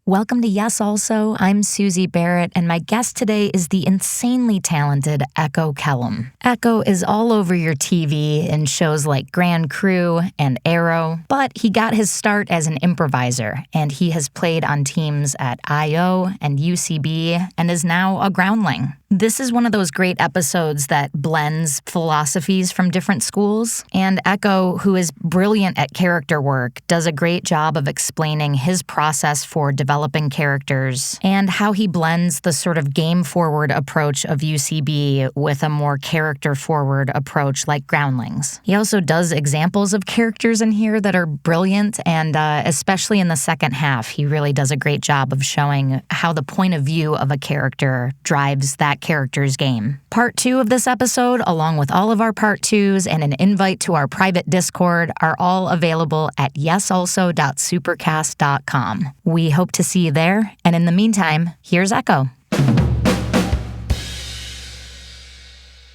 Welcome to Yes Also. I'm Suzi Barrett, and my guest today is the insanely talented Echo Kellum. Echo is all over your TV in shows like Grand Crew and Arrow, but he got his start as an improviser, and he has played on teams at I.O. and UCB and is now a Groundling. This is one of those great episodes that blends philosophies from different schools, and Echo, who is brilliant at character work, does a great job of explaining his process for developing characters and how he blends the sort of game-forward approach of UCB with a more character-forward approach like Groundlings. He also does examples of characters in here that are brilliant, and especially in the second half, he really does a great job of showing how the point of view of a character drives that character's game. Part 2 of this episode, along with all of our part 2s and an invite to our private Discord, are all available at yesalso.supercast.com. We hope to see you there, and in the meantime, here's Echo.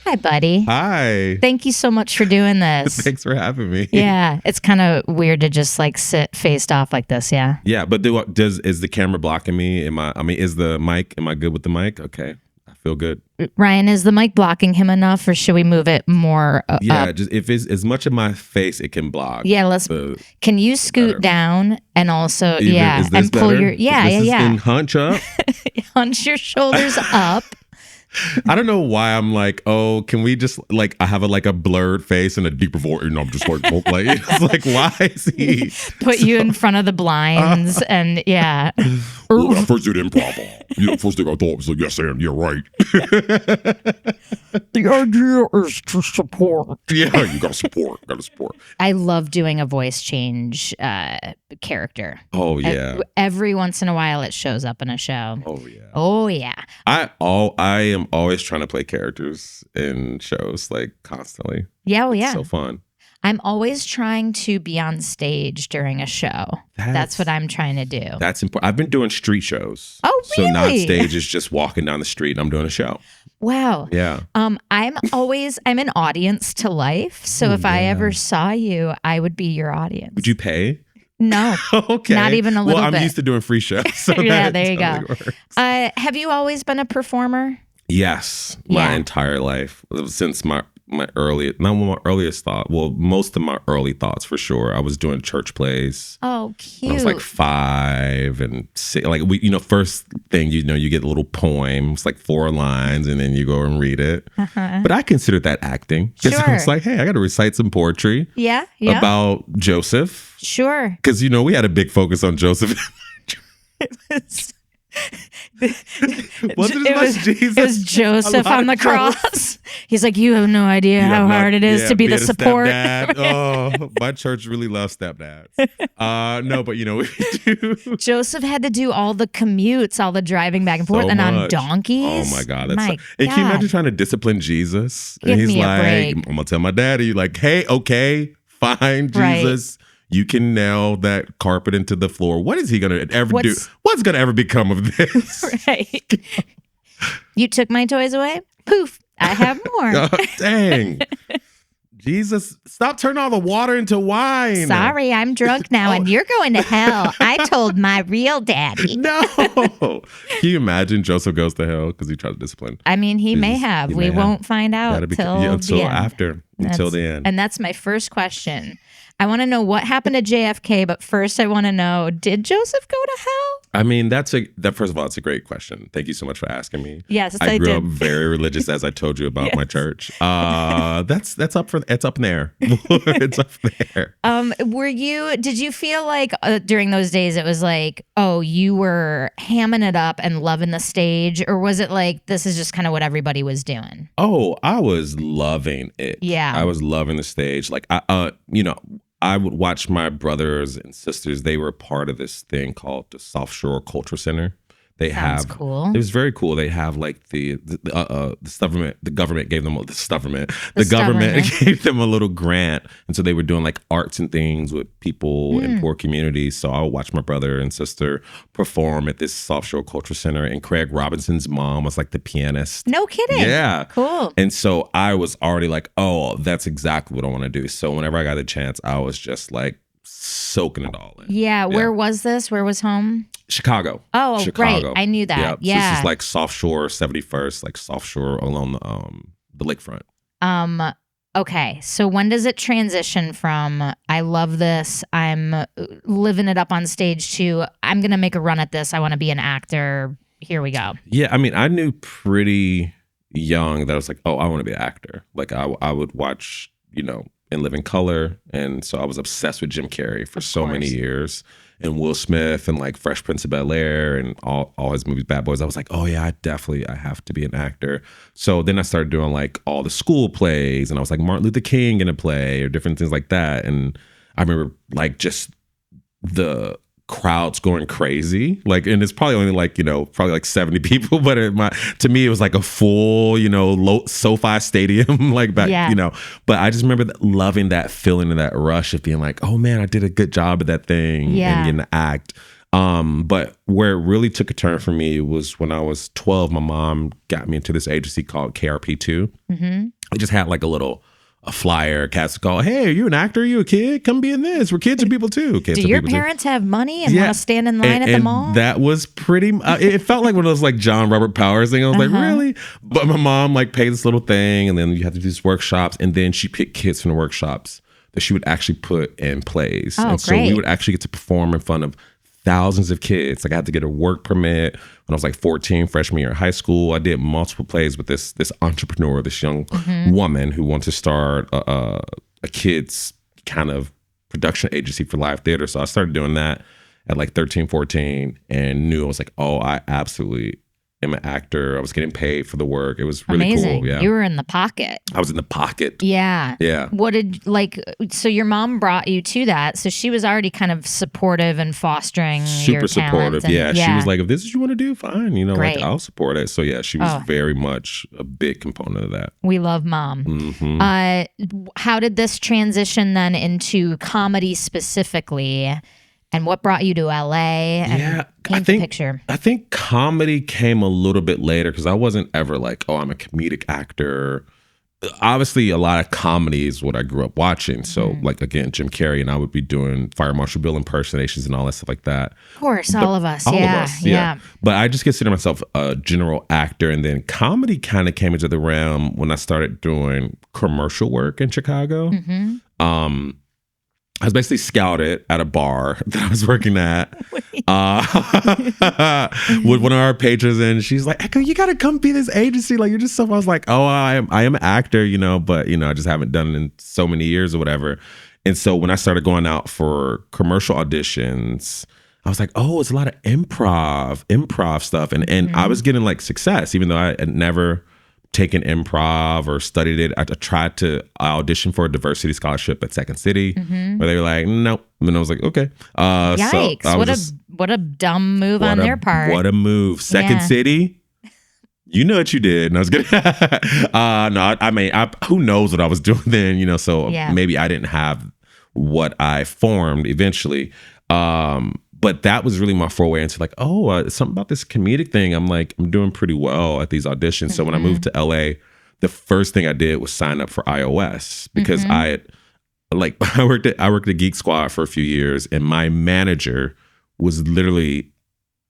Hi, buddy. Hi. Thank you so much for doing this. Thanks for having me. Yeah, it's kind of weird to just like sit faced off like this, yeah? Yeah, but is the camera blocking me? Is the mic, am I good with the mic? Okay. I feel good. Ryan, is the mic blocking him enough, or should we move it more up? Just if it's as much of my face it can block. Yeah, can you scoot down and also and pull better? your And hunch up. Hunch your shoulders up. I don't know why I'm like, oh, can we just like I have a blurred face and a deeper voice, and I'm just like, it's like, why is he put you in front of the blinds and yeah. Well, I first did improv. First thing I thought was like, yes, and you're right. The idea is to support. Yeah, you gotta support. I love doing a voice change character. Oh yeah. Every once in a while it shows up in a show. Oh yeah. Oh yeah. I am always trying to play characters in shows, like constantly. Yeah, oh yeah. It's so fun. I'm always trying to be on stage during a show. That's what I'm trying to do. That's important. I've been doing street shows. Oh, really? So not stage, is just walking down the street and I'm doing a show. Wow. Yeah. I'm an audience to life. So if I ever saw you, I would be your audience. Would you pay? No. Okay. Not even a little bit. Well, I'm used to doing free shows. So yeah, there you totally go. Works. Have you always been a performer? Yes. My entire life. Since most of my early thoughts for sure. I was doing church plays. Oh, cute. When I was like 5 and 6. Like first thing you get a little poem. It's like 4 lines, and then you go and read it. But I considered that acting. Sure. I was like, hey, I got to recite some poetry. Yeah. About Joseph. Sure. Because we had a big focus on Joseph. It was Joseph on the cross. He's like, you have no idea how hard it is to be the support. My church really loves stepdads. No, but we do. Joseph had to do all the commutes, all the driving back and forth, and on donkeys. Oh my God. And can you imagine trying to discipline Jesus? Give and he's me a like, break. I'm gonna tell my daddy, like, hey, okay, fine, Jesus. Right. You can nail that carpet into the floor. What is he going to ever do? What's going to ever become of this? Right. You took my toys away? Poof. I have more. Oh, dang. Jesus, stop turning all the water into wine. Sorry, I'm drunk now and you're going to hell. I told my real daddy. No. Can you imagine Joseph goes to hell because he tried to discipline? I mean, he may have. We won't find out until after. Until the end. And that's my first question. I want to know what happened to JFK, but first I want to know, did Joseph go to hell? I mean, first of all, it's a great question. Thank you so much for asking me. Yes, I grew up very religious, as I told you about my church. It's up there. It's up there. Did you feel like during those days it was like, oh, you were hamming it up and loving the stage, or was it like this is just kind of what everybody was doing? Oh, I was loving it. Yeah. I was loving the stage. Like I would watch my brothers and sisters. They were part of this thing called the South Shore Culture Center. Sounds cool. It was very cool. They have like the government gave them gave them a little grant, and so they were doing like arts and things with people in poor communities. So I would watch my brother and sister perform at this South Shore Culture Center, and Craig Robinson's mom was like the pianist. No kidding. Yeah, cool. And so I was already like, oh, that's exactly what I want to do. So whenever I got a chance, I was just like soaking it all in. Yeah. Where was this? Where was home? Chicago. Oh, Chicago. right. I knew that. Yep. Yeah. So this is like South Shore 71st, like South Shore along the lakefront. Okay. So when does it transition from I love this, I'm living it up on stage to I'm going to make a run at this, I want to be an actor. Here we go. Yeah, I mean, I knew pretty young that I was like, oh, I want to be an actor. Like I would watch, In Living Color, and so I was obsessed with Jim Carrey for so many years, and Will Smith, and like Fresh Prince of Bel-Air, and all his movies, Bad Boys. I was like, oh yeah, I have to be an actor. So then I started doing like all the school plays, and I was like Martin Luther King in a play or different things like that. And I remember like just the crowds going crazy, like, and it's probably only like probably like 70 people, but to me it was like a full low SoFi stadium like back. But I just remember loving that feeling and that rush of being like, oh man, I did a good job at that thing and getting to act. But where it really took a turn for me was when I was 12. My mom got me into this agency called KRP2. It just had like a flyer, cast call. Hey, are you an actor? Are you a kid? Come be in this. We're kids and people too. Do your parents have money and want to stand in line at the mall? That was pretty. It felt like one of those like John Robert Powers thing. I was like, really? But my mom like paid this little thing, and then you have to do these workshops, and then she picked kids from the workshops that she would actually put in plays, and so we would actually get to perform in front of thousands of kids. Like I had to get a work permit when I was like 14, freshman year of high school. I did multiple plays with this entrepreneur, this young woman who wanted to start a kids kind of production agency for live theater. So I started doing that at like 13, 14, and knew I was like, oh, I absolutely am an actor. I was getting paid for the work. It was really cool. Yeah. You were in the pocket. I was in the pocket. Yeah. Yeah. So your mom brought you to that. So she was already kind of supportive and fostering super your supportive. Yeah. She was like, if this is what you want to do, fine. Great. Like I'll support it. So yeah, she was very much a big component of that. We love mom. How did this transition then into comedy specifically? And what brought you to LA? And paint the picture. I think comedy came a little bit later because I wasn't ever like, oh, I'm a comedic actor. Obviously, a lot of comedy is what I grew up watching. So, like, again, Jim Carrey, and I would be doing Fire Marshal Bill impersonations and all that stuff like that. Of course, all of us. Yeah. But I just consider myself a general actor. And then comedy kind of came into the realm when I started doing commercial work in Chicago. I was basically scouted at a bar that I was working at with one of our patrons, and she's like, "Echo, you gotta come be this agency. Like, you're just so." I was like, "Oh, I am an actor, but I just haven't done it in so many years or whatever." And so when I started going out for commercial auditions, I was like, "Oh, it's a lot of improv stuff," and I was getting like success, even though I had never taken improv or studied it. I tried to audition for a diversity scholarship at Second City, where they were like, nope. And I was like, okay. Yikes! So what a dumb move on their part. What a move, Second City. You know what you did. And I was good. No, I mean, who knows what I was doing then? So maybe I didn't have what I formed eventually. But that was really my foray into like, something about this comedic thing. I'm doing pretty well at these auditions. So when I moved to LA, the first thing I did was sign up for iOS because I worked at Geek Squad for a few years, and my manager was literally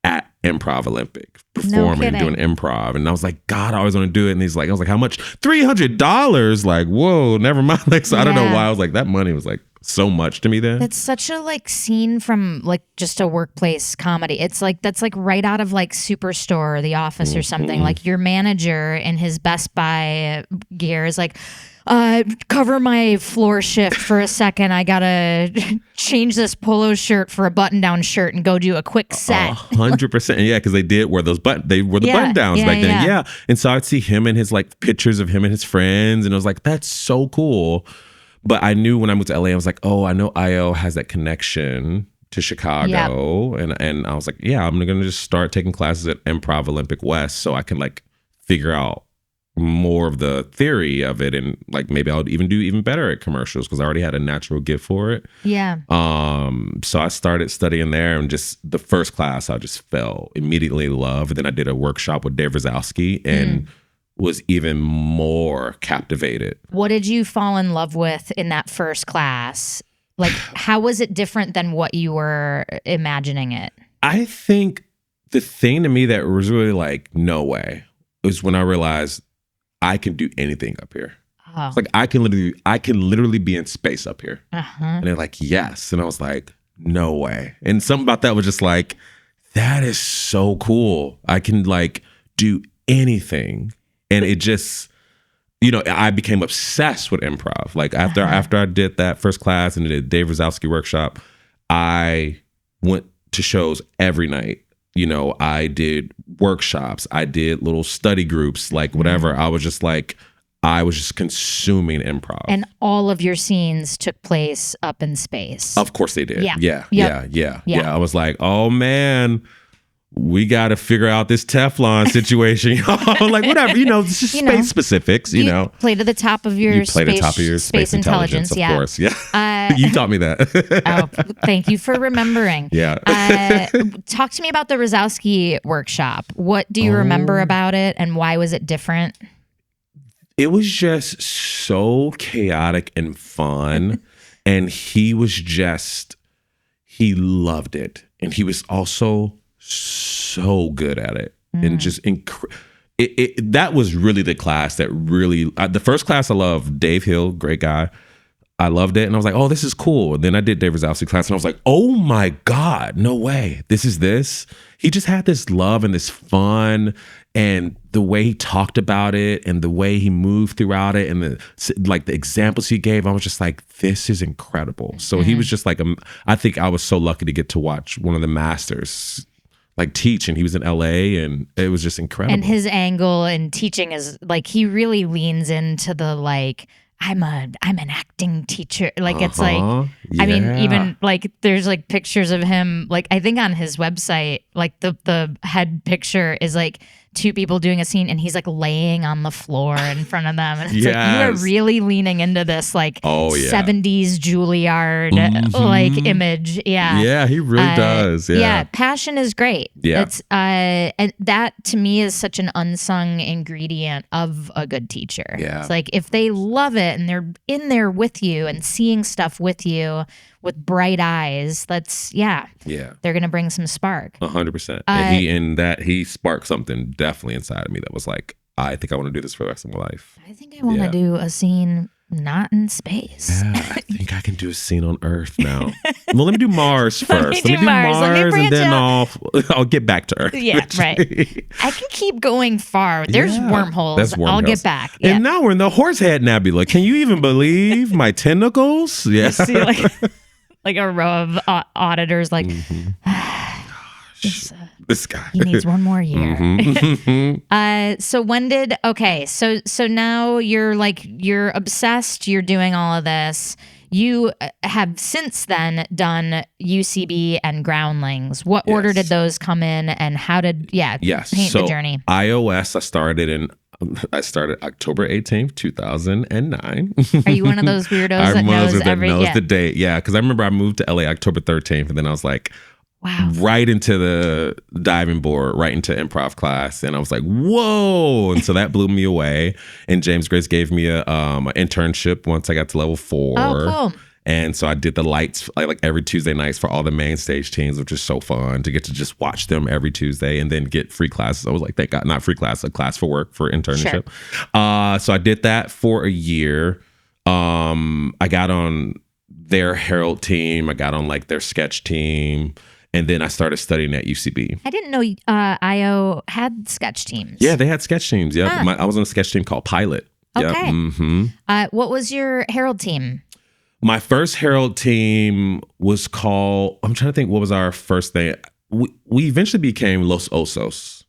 at Improv Olympic performing, doing improv. And I was like, God, I always want to do it. And I was like, how much? $300. Like, whoa, never mind. Like, so I don't know why I was like, that money was like so much to me then. That's such a like scene from like just a workplace comedy. It's like, that's like right out of like Superstore or The Office or something. Like your manager in his Best Buy gear is like, cover my floor shift for a second. I gotta change this polo shirt for a button-down shirt and go do a quick set. 100%. Yeah, because they did wear those button-downs back then. Yeah. And so I'd see him and his like pictures of him and his friends, and I was like, that's so cool. But I knew when I moved to LA, I was like, oh, I know IO has that connection to Chicago. And I was like, yeah, I'm gonna just start taking classes at Improv Olympic West so I can like figure out more of the theory of it, and like maybe I'll do even better at commercials because I already had a natural gift for it. So I started studying there, and just the first class I just fell immediately in love. And then I did a workshop with Dave Rosowski and was even more captivated. What did you fall in love with in that first class? Like, how was it different than what you were imagining it? I think the thing to me that was really like, no way, was when I realized I can do anything up here. Oh. It's like I can literally be in space up here. Uh-huh. And they're like, yes. And I was like, no way. And something about that was just like, that is so cool. I can like do anything. And it just, I became obsessed with improv. Like after I did that first class and did Dave Rosowski workshop, I went to shows every night. I did workshops. I did little study groups, like whatever. I was just consuming improv. And all of your scenes took place up in space. Of course they did. Yeah. Yeah. I was like, oh man, we got to figure out this Teflon situation. Like whatever, it's just space specifics, You play to the top of your space intelligence. Of course. Yeah. You taught me that. Oh, thank you for remembering. Yeah. Talk to me about the Rosowski workshop. What do you remember about it and why was it different? It was just so chaotic and fun. And he loved it. And he was also so good at it. And just that was really the class that really, the first class I loved, Dave Hill, great guy. I loved it. And I was like, oh, this is cool. And then I did Dave Rosowski class and I was like, oh my God, no way. This is this. He just had this love and this fun and the way he talked about it and the way he moved throughout it and the examples he gave, I was just like, this is incredible. So he was just like, I think I was so lucky to get to watch one of the masters like teach, and he was in LA and it was just incredible. And his angle in teaching is like, he really leans into the like, I'm an acting teacher. Like it's like, I mean, even like there's like pictures of him, like I think on his website, like the head picture is like two people doing a scene and he's like laying on the floor in front of them. And it's like, you are really leaning into this like 70s Juilliard like image. Yeah. Yeah, he really does. Yeah. Passion is great. Yeah. It's and that to me is such an unsung ingredient of a good teacher. Yeah. It's like if they love it and they're in there with you and seeing stuff with you with bright eyes, they're gonna bring some spark. 100%. And he sparked something definitely inside of me that was like, I think I want to do this for the rest of my life. I think I want to do a scene not in space. Yeah, I think I can do a scene on Earth now. Well, let me do Mars first. Let me do Mars and then I'll get back to Earth. Yeah, right. I can keep going far. There's wormholes. I'll get back. Yeah. And now we're in the Horsehead Nebula. Can you even believe my tentacles? Yeah. You see, like a row of auditors, like this guy. He needs one more year. So when did so now you're obsessed. You're doing all of this. You have since then done UCB and Groundlings. What order did those come in, and how did paint the journey? iOS I started October 18th, 2009. Are you one of those weirdos that knows the date? Yeah, because I remember I moved to LA October 13th, and then I was like, wow, right into the diving board, right into improv class. And I was like, whoa. And so that blew me away. And James Grace gave me an internship once I got to level 4. Oh, cool. And so I did the lights like every Tuesday nights for all the main stage teams, which is so fun to get to just watch them every Tuesday and then get free classes. I was like, thank God, not free class, a class for work for internship. Sure. So I did that for a year. I got on their Herald team. I got on like their sketch team. And then I started studying at UCB. I didn't know IO had sketch teams. Yeah, they had sketch teams. Yeah, I was on a sketch team called Pilot. Okay. Yep. Mm-hmm. What was your Herald team? My first Herald team was called, I'm trying to think, what was our first thing? We eventually became Los Osos,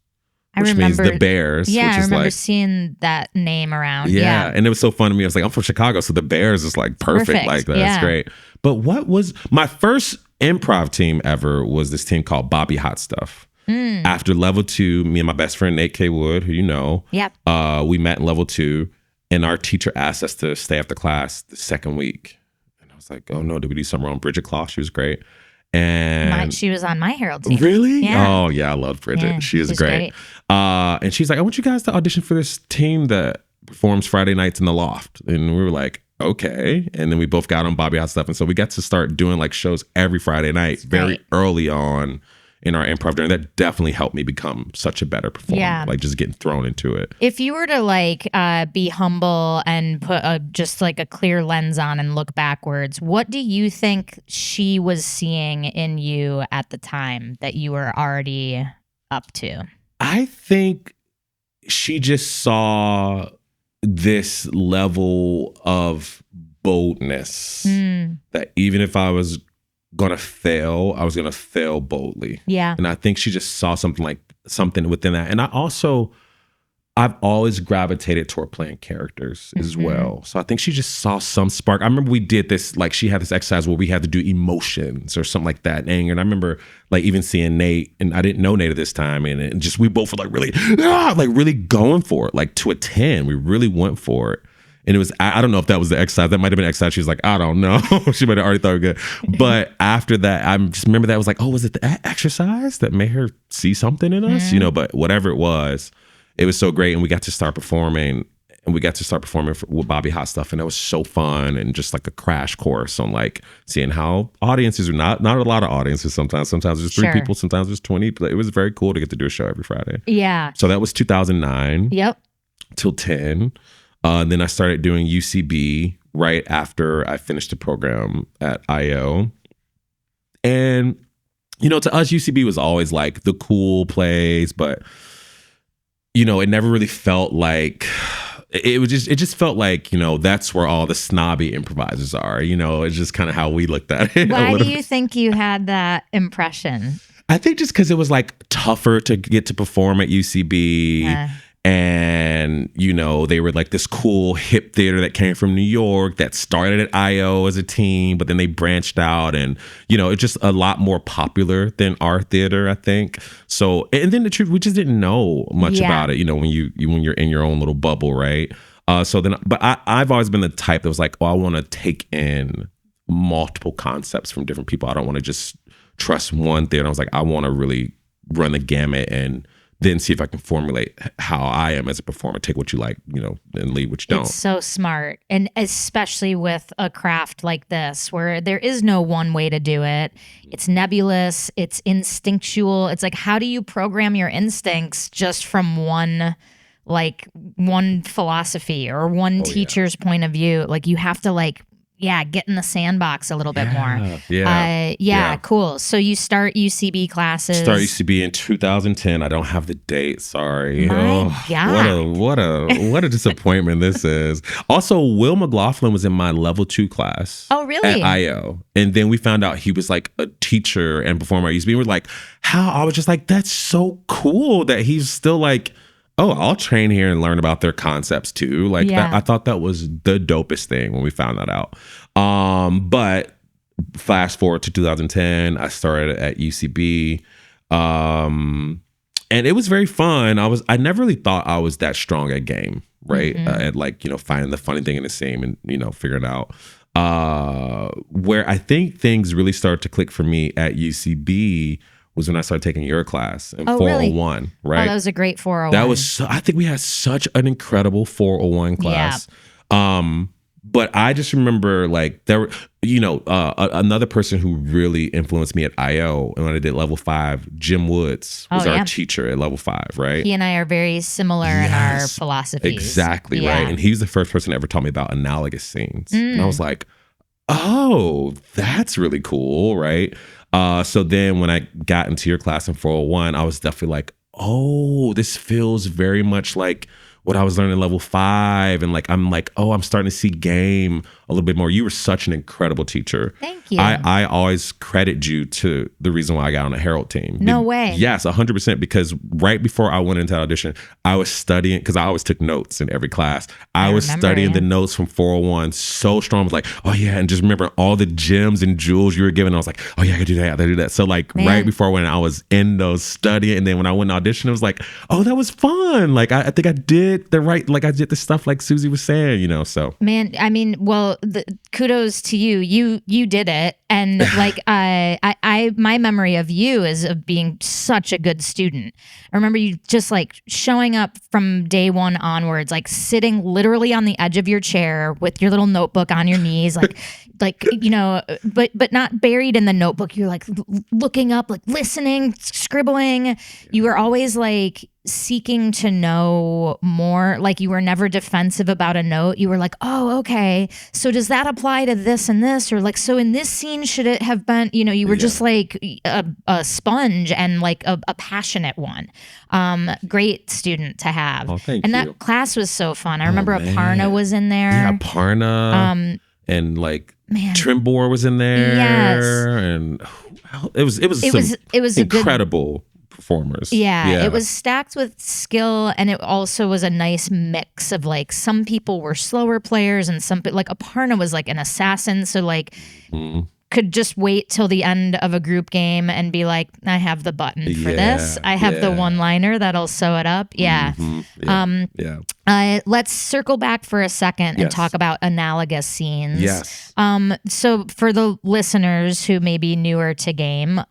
which means the Bears. Yeah, which I is remember like, seeing that name around. Yeah, and it was so fun to me. I was like, I'm from Chicago, so the Bears is like perfect. Like that. That's great. But what was my first improv team ever was this team called Bobby Hot Stuff. After level 2, me and my best friend Nate K. Wood, who you know, we met in level 2, and our teacher asked us to stay after class the second week. I was like, oh no, did we do something wrong? Bridget Clough, she was great. And she was on my Herald team. Really? Yeah. Oh yeah, I love Bridget. Yeah, she's great. And she's like, I want you guys to audition for this team that performs Friday nights in the Loft. And we were like, okay. And then we both got on Bobby Hot Stuff. And so we got to start doing like shows every Friday night very early on in our improv journey, that definitely helped me become such a better performer. Yeah. Like just getting thrown into it. If you were to like be humble and put just like a clear lens on and look backwards, what do you think she was seeing in you at the time that you were already up to? I think she just saw this level of boldness that even if I was gonna fail, I was gonna fail boldly. Yeah. And I think she just saw something within that. And I've always gravitated toward playing characters as well. So I think she just saw some spark. I remember we did this, like she had this exercise where we had to do emotions or something like that, anger. And I remember like even seeing Nate, and I didn't know Nate at this time, and just we both were like really going for it, like to a 10. We really went for it. And it was, I don't know if that was the exercise. That might have been an exercise. She was like, I don't know. She might have already thought we were good. But after that, I just remember that I was like, oh, was it the exercise that made her see something in us? You know, but whatever it was so great. And we got to start performing. And we got to start performing with Bobby Hot Stuff. And it was so fun. And just like a crash course on like seeing how audiences are not a lot of audiences sometimes. Sometimes there's 3 people, sometimes there's 20. But it was very cool to get to do a show every Friday. Yeah. So that was 2009. Yep. Till 10. Then I started doing UCB right after I finished the program at IO. And, you know, to us, UCB was always like the cool place, but, you know, it never really felt like, it just felt like, you know, that's where all the snobby improvisers are. You know, it's just kind of how we looked at it. Why do you think you had that impression? I think just because it was like tougher to get to perform at UCB. And, you know, they were like this cool hip theater that came from New York that started at IO as a team, but then they branched out and, you know, it's just a lot more popular than our theater, I think. So, and then the truth, we just didn't know much about it, you know, when you're in your own little bubble, right? But I've always been the type that was like, oh, I want to take in multiple concepts from different people. I don't want to just trust one theater. I was like, I want to really run the gamut and then see if I can formulate how I am as a performer. Take what you like, you know, and leave what you don't. It's so smart. And especially with a craft like this, where there is no one way to do it. It's nebulous. It's instinctual. It's like, how do you program your instincts just from one philosophy or one teacher's point of view? Like you have to get in the sandbox a little bit more. Yeah. Cool. So you start UCB classes. Start UCB in 2010. I don't have the date. Sorry. My God. What a disappointment this is. Also, Will McLaughlin was in my level 2 class. Oh, really? At IO. And then we found out he was like a teacher and performer at UCB. We were like, how? I was just like, that's so cool that he's still like, oh, I'll train here and learn about their concepts too. Like that, I thought that was the dopest thing when we found that out. But fast forward to 2010, I started at UCB. And it was very fun. I never really thought I was that strong at game, right? At like, you know, finding the funny thing in the scene and, you know, figuring out. Where I think things really started to click for me at UCB was when I started taking your class in 401, really? Right? Oh, that was a great 401. That was, I think we had such an incredible 401 class. Yeah. But I just remember like there were, you know, another person who really influenced me at IO and when I did level 5, Jim Woods was our teacher at level 5, right? He and I are very similar in our philosophies. Exactly, right? And he was the first person to ever taught me about analagous scenes. And I was like, oh, that's really cool, right? So then when I got into your class in 401, I was definitely like, oh, this feels very much like what I was learning in level 5. And like, I'm like, oh, I'm starting to see game a little bit more. You were such an incredible teacher. Thank you. I always credit you to the reason why I got on the Herald team. No way. Yes, 100%. Because right before I went into audition, I was studying, because I always took notes in every class. I was studying the notes from 401 so strong. I was like, oh yeah. And just remember all the gems and jewels you were giving. I was like, oh yeah, I could do that. I could do that. So like right before I went, I was in those studying. And then when I went to audition, it was like, oh, that was fun. Like, I think I did I did the stuff like Suzi was saying, you know, so. Man, I mean, well, kudos to you. You did it. And like my memory of you is of being such a good student. I remember you just like showing up from day one onwards, like sitting literally on the edge of your chair with your little notebook on your knees, like but not buried in the notebook. You're like looking up, like listening, scribbling. You were always like seeking to know more. Like you were never defensive about a note. You were like, oh, okay. So does that apply to this and this? Or like, so in this scene, should it have been, you were just like a sponge and like a passionate one. Great student to have. Oh, thank and you. That class was so fun. I remember Aparna was in there. Yeah, Aparna. And like Trimbor was in there. Yes. And it was incredible performers. Yeah, it was stacked with skill, and it also was a nice mix of like some people were slower players and some like Aparna was like an assassin, so like could just wait till the end of a group game and be like, I have the button for this. I have the one-liner that'll sew it up. Yeah. Let's circle back for a second and talk about analagous scenes. Yes. So for the listeners who may be newer to game,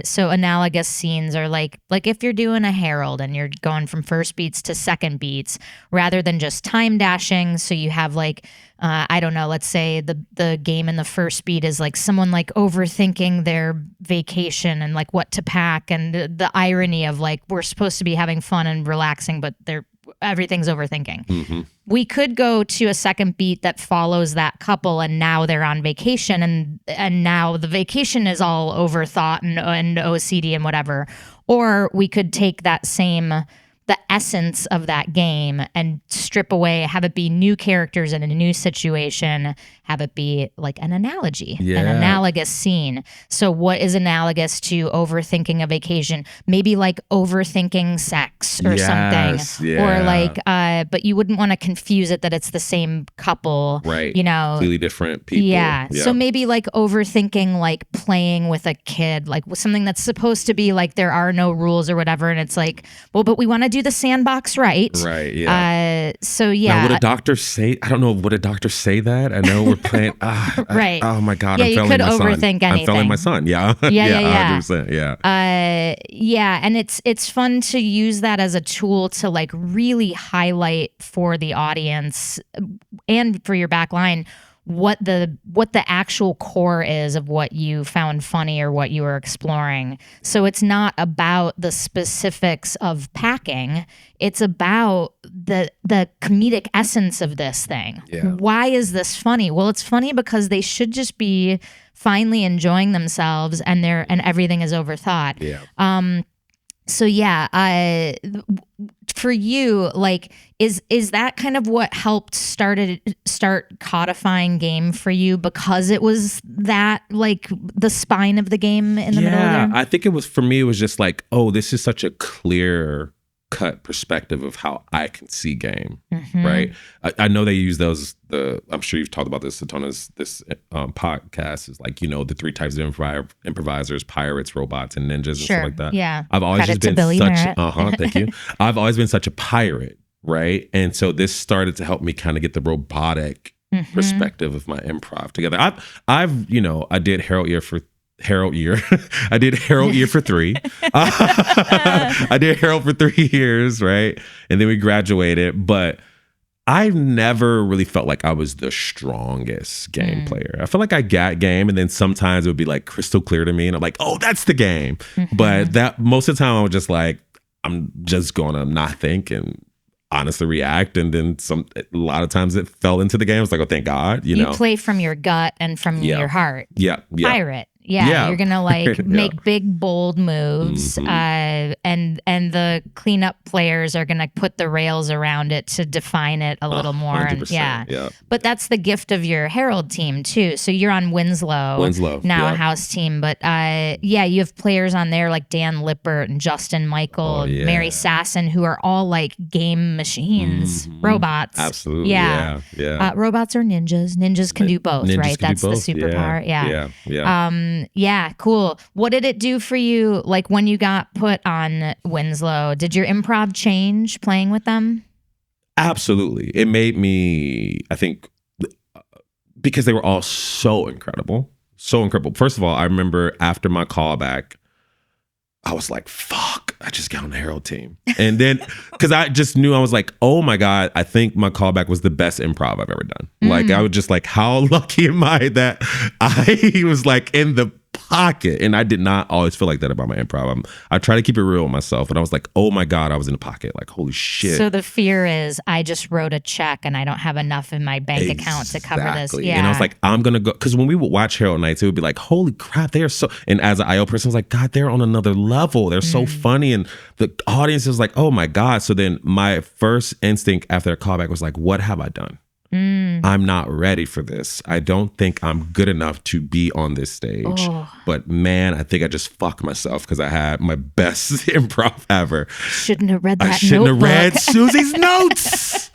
so analagous scenes are like if you're doing a herald and you're going from first beats to second beats rather than just time dashing. So you have like, I don't know, let's say the game in the first beat is like someone like overthinking their vacation and like what to pack and the irony of like we're supposed to be having fun and relaxing, but everything's overthinking. Mm-hmm. We could go to a second beat that follows that couple and now they're on vacation and now the vacation is all overthought and OCD and whatever. Or we could take that the essence of that game and strip away, have it be new characters in a new situation, have it be like an analogy, an analagous scene. So what is analogous to overthinking a vacation? Maybe like overthinking sex or something. Yeah. Or like, but you wouldn't want to confuse it that it's the same couple. Right. Completely different people. Yeah. So maybe like overthinking like playing with a kid, like with something that's supposed to be like there are no rules or whatever. And it's like, well, but we want to do the sandbox right. Right, yeah. So yeah. Now, would a doctor say, I don't know, would a doctor say that? I know we're playing, right. Oh my God, yeah, I'm failing my son. You could overthink anything. I'm failing my son, yeah. Yeah. 100%, yeah, and it's fun to use that as a tool to like really highlight for the audience and for your back line what the actual core is of what you found funny or what you were exploring. So it's not about the specifics of packing. It's about the comedic essence of this thing. Yeah. Why is this funny? Well, it's funny because they should just be finally enjoying themselves and everything is overthought. Yeah. So yeah, for you, like, is that kind of what helped start codifying game for you because it was that like the spine of the game in the middle there? I think it was, for me, it was just like, oh, this is such a clear cut perspective of how I can see game, right? I know they use those, I'm sure you've talked about this a ton of this podcast is like, the three types of improvisers, pirates, robots, and ninjas and stuff like that. Yeah. I've always just been thank you. I've always been such a pirate, right? And so this started to help me kind of get the robotic perspective of my improv together. I did Herald Year. I did Herald Year for 3. I did Herald for 3 years, right? And then we graduated. But I never really felt like I was the strongest game player. I felt like I got game, and then sometimes it would be like crystal clear to me, and I'm like, oh, that's the game. But that most of the time I was just like, I'm just gonna not think and honestly react, and then a lot of times it fell into the game. I was like, oh, thank God, you know. You play from your gut and from your heart. Yeah. Pirate. Yeah, you're gonna like make big bold moves, and the cleanup players are gonna put the rails around it to define it a little more. 100%, and but that's the gift of your Herald team too. So you're on Winslow now, a house team, but you have players on there like Dan Lippert and Justin Michael, and Mary Sasson, who are all like game machines, robots. Absolutely, robots are ninjas. Ninjas can do both, right? That's the superpower. Yeah, cool. What did it do for you, like, when you got put on Winslow? Did your improv change playing with them? Absolutely. It made me, I think, because they were all so incredible, So incredible. First of all, I remember after my callback, I was like, fuck, I just got on the Herald team. And then, because I just knew, I was like, oh my God, I think my callback was the best improv I've ever done. Like, I was just like, how lucky am I that I was like in the pocket? And I did not always feel like that about my improv. I try to keep it real with myself. And I was like, oh my God, I was in the pocket. Like, holy shit. So the fear is I just wrote a check and I don't have enough in my bank account to cover this. Yeah. And I was like, I'm going to go. Because when we would watch Herald Nights, it would be like, holy crap, they're so. And as an IO person, I was like, God, they're on another level. They're so funny. And the audience is like, oh my God. So then my first instinct after a callback was like, what have I done? I'm not ready for this. I don't think I'm good enough to be on this stage. But man, I think I just fucked myself because I had my best improv ever. Shouldn't have read that. I shouldn't have read Suzi's notes.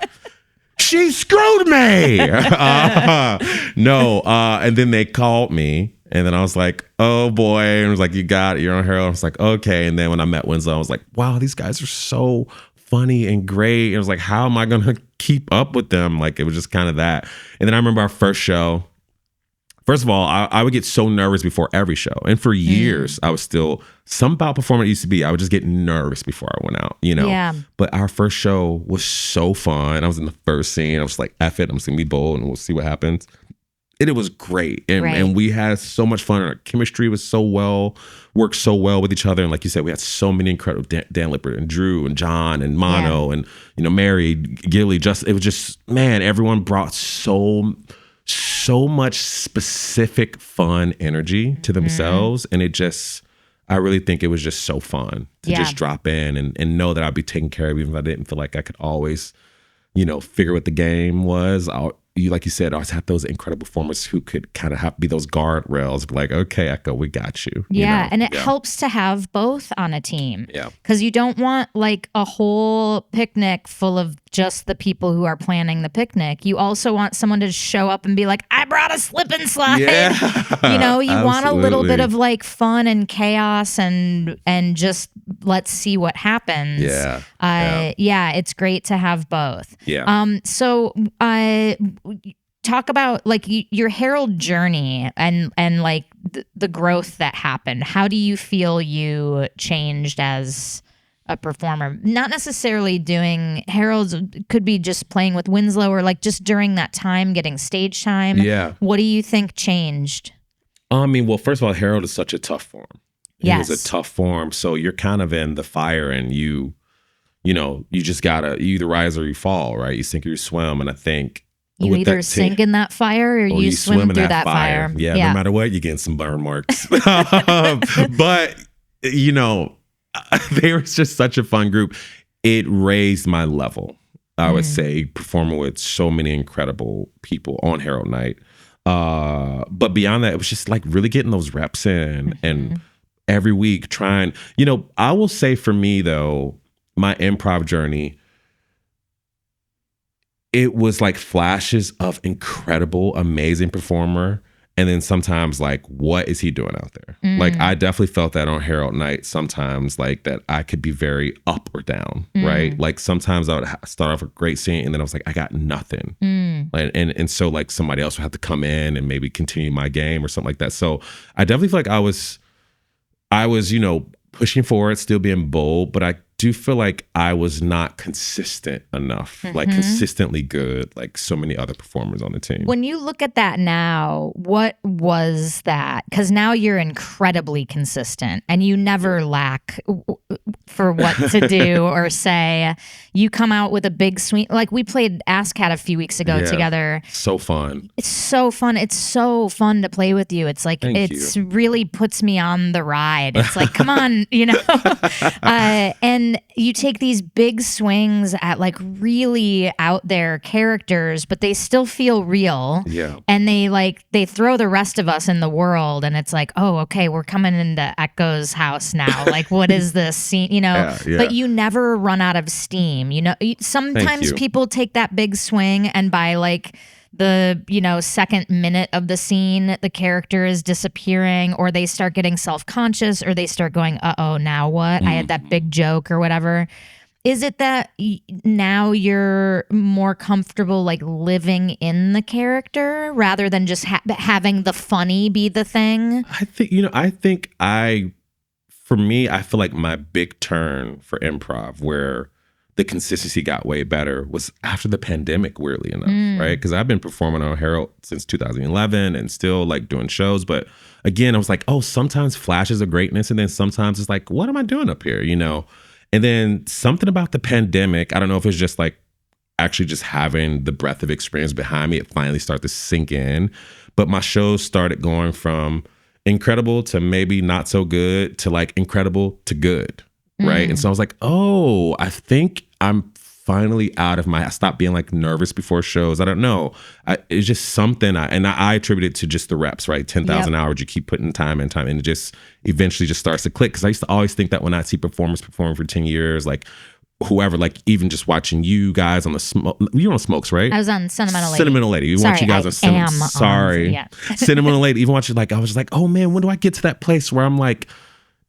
She screwed me. And then they called me. And then I was like, oh boy. And it was like, you got it. You're on Herald. I was like, okay. And then when I met Winslow, I was like, wow, these guys are so funny and great. And I was like, how am I going to keep up with them? Like, it was just kind of that. And then I remember our first show. First of all, I would get so nervous before every show. And for years, I was still, something about performing at UCB, I would just get nervous before I went out, you know? Yeah. But our first show was so fun. I was in the first scene. I was like, F it, I'm just going to be bold and we'll see what happens. And it was great. And we had so much fun. Our chemistry was worked so well with each other. And like you said, we had so many incredible, Dan Lippert and Drew and John and Mono and, you know, Mary, Gilly, it was just, man, everyone brought so much specific fun energy to themselves. And I really think it was just so fun to just drop in and know that I'd be taken care of, even if I didn't feel like I could always, you know, figure what the game was. Like you said, always have those incredible performers who could kind of be those guardrails, like, okay, Echo, we got you. Yeah, you know? and it helps to have both on a team. Yeah. Because you don't want like a whole picnic full of just the people who are planning the picnic. You also want someone to show up and be like, I brought a slip and slide. Yeah. You know, you want a little bit of like fun and chaos and just let's see what happens. Yeah, it's great to have both. Yeah. So talk about like your Herald journey and like the growth that happened. How do you feel you changed as a performer? Not necessarily doing Heralds, could be just playing with Winslow or like just during that time getting stage time. Yeah. What do you think changed? I mean, well, first of all, Herald is such a tough form. Yes. It was a tough form. So you're kind of in the fire and you know, you just gotta, you either rise or you fall, right? You sink or you swim. And I think you either sink in that fire or you swim through that fire. Yeah, no matter what, you're getting some burn marks. But, you know, they were just such a fun group. It raised my level, I would say, performing with so many incredible people on Herald Night. But beyond that, it was just like really getting those reps in and every week trying, you know, I will say for me though, my improv journey, it was like flashes of incredible, amazing performer. And then sometimes like, what is he doing out there? Like, I definitely felt that on Herald Night sometimes, like that I could be very up or down, right? Like sometimes I would start off a great scene and then I was like, I got nothing. And so like somebody else would have to come in and maybe continue my game or something like that. So I definitely feel like I was, you know, pushing forward, still being bold, but I do feel like I was not consistent enough, like consistently good, like so many other performers on the team. When you look at that now, what was that? Because now you're incredibly consistent and you never lack for what to do or say. You come out with a big swing. Like we played Ask Cat a few weeks ago together. So fun. It's so fun. It's so fun to play with you. It's like, it's really puts me on the ride. It's like, come on, you know? And you take these big swings at like really out there characters, but they still feel real. Yeah. And they throw the rest of us in the world and it's like, oh, okay, we're coming into Echo's house now. Like, what is this scene? You know, but you never run out of steam. You know, sometimes people take that big swing and by like the, you know, second minute of the scene, the character is disappearing or they start getting self-conscious or they start going, uh-oh, now what? I had that big joke or whatever. Is it that now you're more comfortable like living in the character rather than just having the funny be the thing? For me, I feel like my big turn for improv where the consistency got way better was after the pandemic, weirdly enough, right? Because I've been performing on Herald since 2011 and still like doing shows. But again, I was like, oh, sometimes flashes of greatness. And then sometimes it's like, what am I doing up here, And then something about the pandemic, I don't know if it's just like actually just having the breadth of experience behind me, it finally started to sink in. But my shows started going from incredible to maybe not so good to like incredible to good, right? And so I was like, oh, I think I'm finally out of I stopped being like nervous before shows. I don't know. It's just something, I attribute it to just the reps, right? 10,000 hours, you keep putting time and it just eventually just starts to click. Because I used to always think that when I see performers performing for 10 years, like whoever, like even just watching you guys on you were on Smokes, right? I was on Sentimental Lady. Sentimental Lady. You watch you guys on Sentimental Lady. Even watch it, like I was like, oh man, when do I get to that place where I'm like,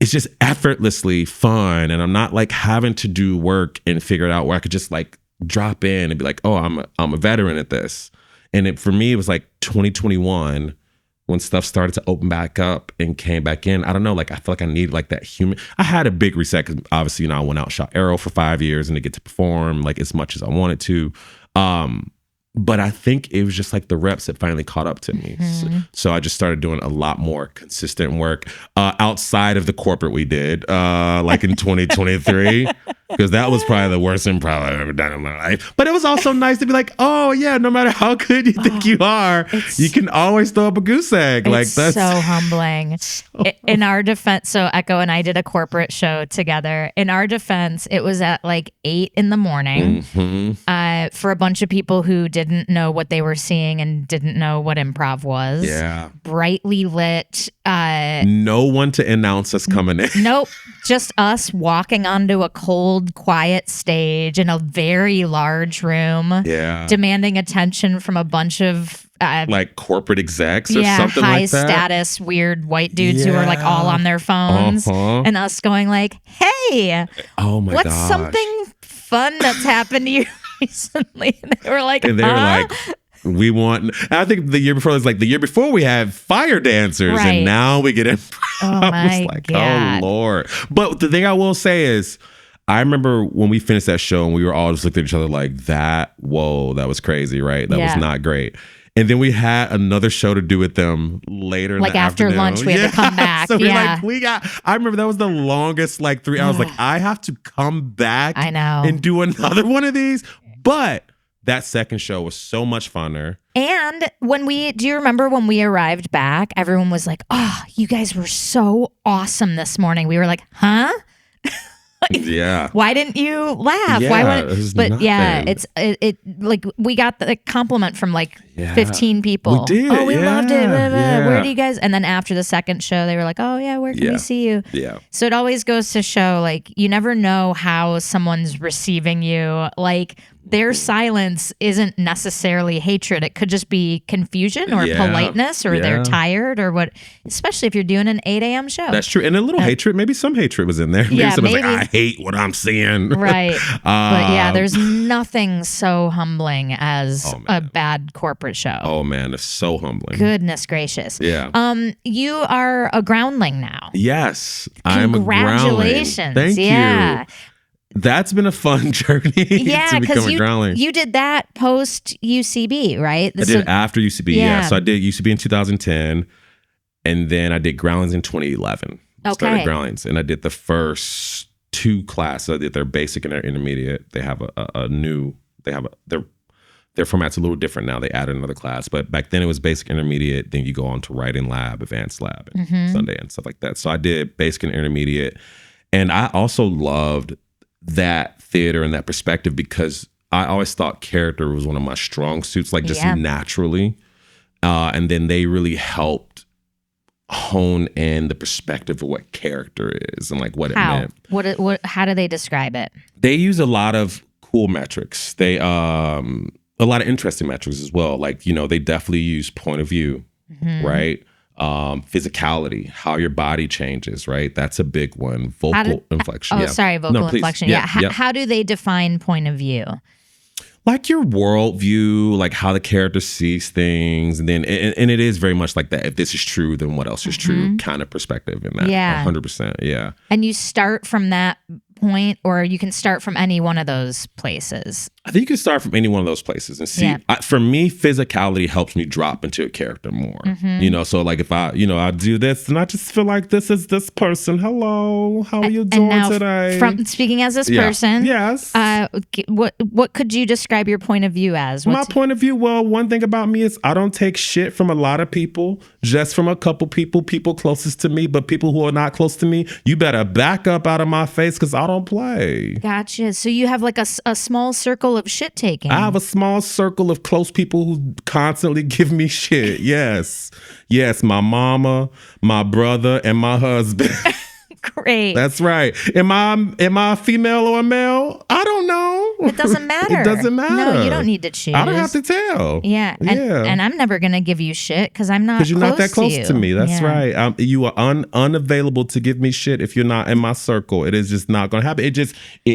it's just effortlessly fun and I'm not like having to do work and figure it out, where I could just like drop in and be like, oh, I'm a veteran at this. And for me, it was like 2021 when stuff started to open back up and came back in. I don't know, like I feel like I needed like that human. I had a big reset because obviously, I went out, shot Arrow for 5 years and to get to perform like as much as I wanted to. But I think it was just like the reps that finally caught up to me. So I just started doing a lot more consistent work outside of the corporate we did, like in 2023, because that was probably the worst improv I've ever done in my life. But it was also nice to be like, oh yeah, no matter how good you think you are, you can always throw up a goose egg. Like that's so humbling. In our defense, so Echo and I did a corporate show together. In our defense, it was at like 8 a.m. For a bunch of people who didn't know what they were seeing and didn't know what improv was. Yeah. Brightly lit. No one to announce us coming in. Nope. Just us walking onto a cold, quiet stage in a very large room. Yeah. Demanding attention from a bunch of like corporate execs or something like that. High status, weird white dudes who are like all on their phones. And us going like, hey, oh my what's something fun that's happened to you recently? And they were like, we want. I think the year before was like the year before we had fire dancers, and now we get improv. Oh my God. Oh Lord! But the thing I will say is, I remember when we finished that show and we were all just looking at each other like that. Whoa, that was crazy, right? That was not great. And then we had another show to do with them later, like in the after afternoon. lunch, we had to come back. So I remember that was the longest, like 3 hours. Like I have to come back. I know. And do another one of these, but. That second show was so much funner. And do you remember when we arrived back, everyone was like, oh, you guys were so awesome this morning. We were like, huh? Yeah. Why didn't you laugh? Yeah, it like we got the compliment from like 15 people. We did. Oh, we loved it. Blah, blah. Yeah. Where do you guys? And then after the second show, they were like, oh yeah, where can we see you? Yeah. So it always goes to show, like, you never know how someone's receiving you. Like, their silence isn't necessarily hatred. It could just be confusion or politeness, or they're tired or what, especially if you're doing an 8 a.m. show. That's true. And a little hatred, maybe some hatred was in there. Maybe someone's like, I hate what I'm seeing. Right. But yeah, there's nothing so humbling as a bad corporate show. Oh man, it's so humbling. Goodness gracious. Yeah. You are a groundling now. Yes. I'm a groundling. Congratulations. Thank you. That's been a fun journey to become a groundling. You did that post UCB, right? I did after UCB, yeah. So I did UCB in 2010, and then I did groundlings in 2011. Started groundlings, and I did the first 2 classes. I did their basic and their intermediate. They have their format's a little different now. They added another class, but back then it was basic, intermediate. Then you go on to writing lab, advanced lab, and Sunday and stuff like that. So I did basic and intermediate, and I also loved that theater and that perspective because I always thought character was one of my strong suits, like just naturally. And then they really helped hone in the perspective of what character is and like what it meant. How do they describe it? They use a lot of cool metrics. They a lot of interesting metrics as well. Like, they definitely use point of view, right? physicality, how your body changes, right? That's a big one. Vocal inflection. Vocal inflection. How do they define point of view? Like your worldview, like how the character sees things, and then and it is very much like that. If this is true, then what else is true? Kind of perspective in that. 100%. Yeah. And you start from that point, or you can start from any one of those places. I think you can start from any one of those places and see. For me, physicality helps me drop into a character more. You know, so like if I do this, and I just feel like this is this person. Hello, how are you doing today? From speaking as this person, yes. What could you describe your point of view as? My point of view. Well, one thing about me is I don't take shit from a lot of people, just from a couple people closest to me, but people who are not close to me, you better back up out of my face because I don't play. Gotcha. So you have like a small circle of shit taking. I have a small circle of close people who constantly give me shit. Yes. My mama, my brother, and my husband. Great. That's right. Am I a female or a male? I don't know. It doesn't matter. It doesn't matter. No, you don't need to choose. I don't have to tell. Yeah. And I'm never going to give you shit because I'm not close to you. Because you're not that close to me. That's right. You are unavailable to give me shit if you're not in my circle. It is just not going to happen. It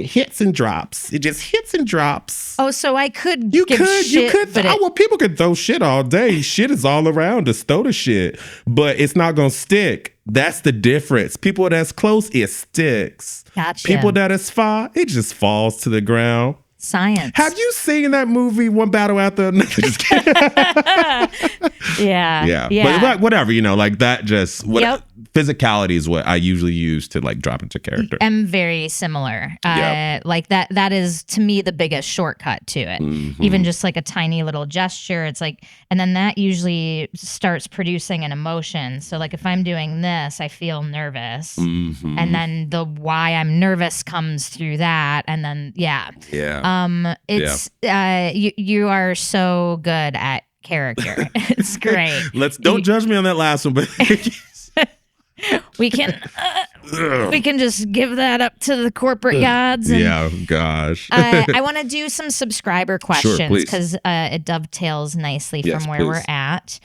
hits and drops. It just hits and drops. Oh, so I could give shit. You could. Well, people can throw shit all day. Shit is all around us. Throw the shit. But it's not going to stick. That's the difference. People that's close, it sticks. Gotcha. People that is far, it just falls to the ground. Science. Have you seen that movie, One Battle After Another? Just kidding. Yeah. But whatever, like that just... Physicality is what I usually use to like drop into character. I'm very similar. Like that is to me the biggest shortcut to it. Even just like a tiny little gesture, it's like, and then that usually starts producing an emotion. So like if I'm doing this, I feel nervous, and then the why I'm nervous comes through that, and then you are so good at character. It's great. Don't judge me on that last one, but. We can just give that up to the corporate gods. And, gosh. I want to do some subscriber questions because it dovetails nicely from where we're at.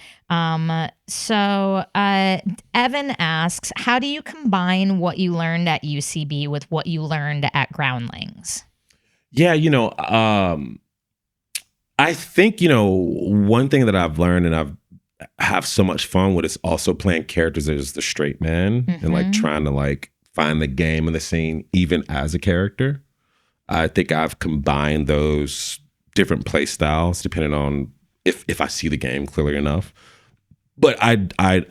So Evan asks, how do you combine what you learned at UCB with what you learned at Groundlings? Yeah, I think, one thing that I've learned and I've have so much fun with is also playing characters as the straight man and like trying to like find the game in the scene even as a character. I think I've combined those different play styles depending on if I see the game clearly enough. But I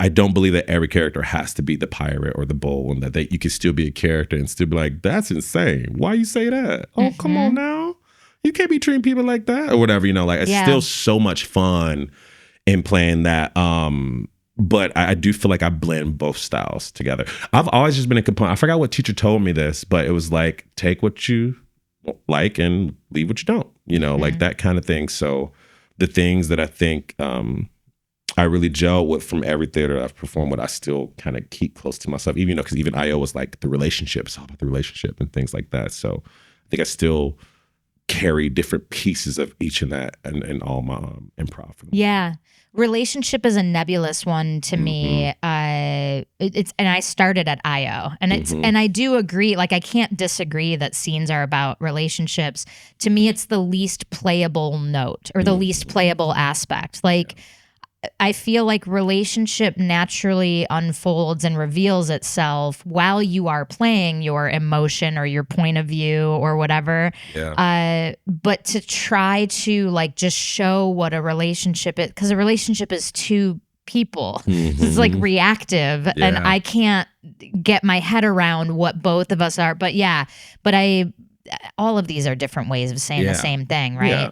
don't believe that every character has to be the pirate or the bull, and that you can still be a character and still be like, that's insane. Why you say that? Oh, come on now. You can't be treating people like that or whatever, like it's still so much fun in playing that. But I do feel like I blend both styles together. I've always just been a component. I forgot what teacher told me this, but it was like, take what you like and leave what you don't, like that kind of thing. So the things that I think I really gel with from every theater I've performed with, I still kind of keep close to myself, even because even I.O. was like the relationship. It's all about the relationship and things like that. So I think I still carry different pieces of each of that and all my improv. Yeah. Relationship is a nebulous one to me. And I started at IO, and and I do agree. Like I can't disagree that scenes are about relationships. To me, it's the least playable note or the least playable aspect. Like I feel like relationship naturally unfolds and reveals itself while you are playing your emotion or your point of view or whatever. But to try to like just show what a relationship is, because a relationship is two people. It's like reactive, and I can't get my head around what both of us are. But all of these are different ways of saying the same thing, right?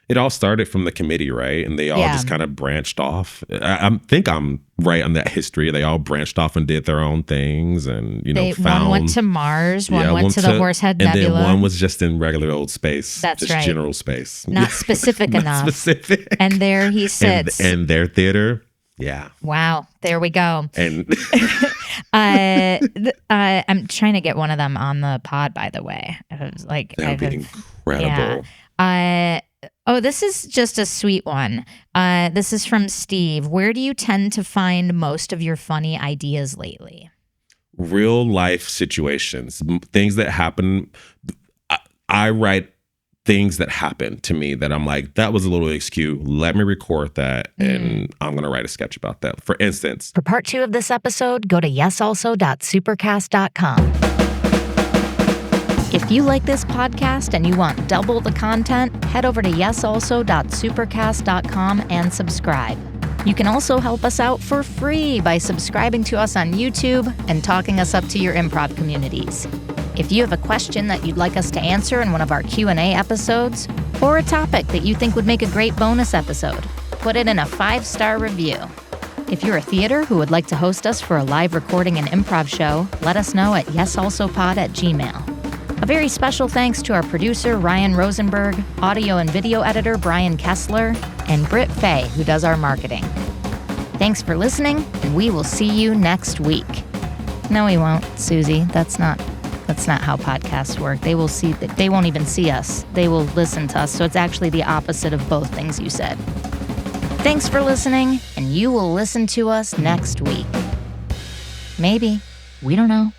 It all started from the committee, right? And they all just kind of branched off. I think I'm right on that history. They all branched off and did their own things, and one went to Mars, one went to the Horsehead Nebula, and then one was just in regular old space. That's just right, general space, not specific enough. Specific, and there he sits. And their theater, yeah. Wow, there we go. And I'm trying to get one of them on the pod. By the way, I was like, that would be incredible. Yeah. Oh, this is just a sweet one. This is from Steve. Where do you tend to find most of your funny ideas lately? Real life situations, things that happen. I write things that happen to me that I'm like, that was a little askew. Let me record that, and I'm going to write a sketch about that. For instance. For part 2 of this episode, go to yesalso.supercast.com. If you like this podcast and you want double the content, head over to yesalso.supercast.com and subscribe. You can also help us out for free by subscribing to us on YouTube and talking us up to your improv communities. If you have a question that you'd like us to answer in one of our Q&A episodes, or a topic that you think would make a great bonus episode, put it in a 5-star review. If you're a theater who would like to host us for a live recording and improv show, let us know at yesalsopod@gmail.com. A very special thanks to our producer, Ryan Rosenberg, audio and video editor, Brian Kessler, and Britt, Faye, who does our marketing. Thanks for listening, and we will see you next week. No, we won't, Suzi. That's not how podcasts work. They won't even see us. They will listen to us, so it's actually the opposite of both things you said. Thanks for listening, and you will listen to us next week. Maybe. We don't know.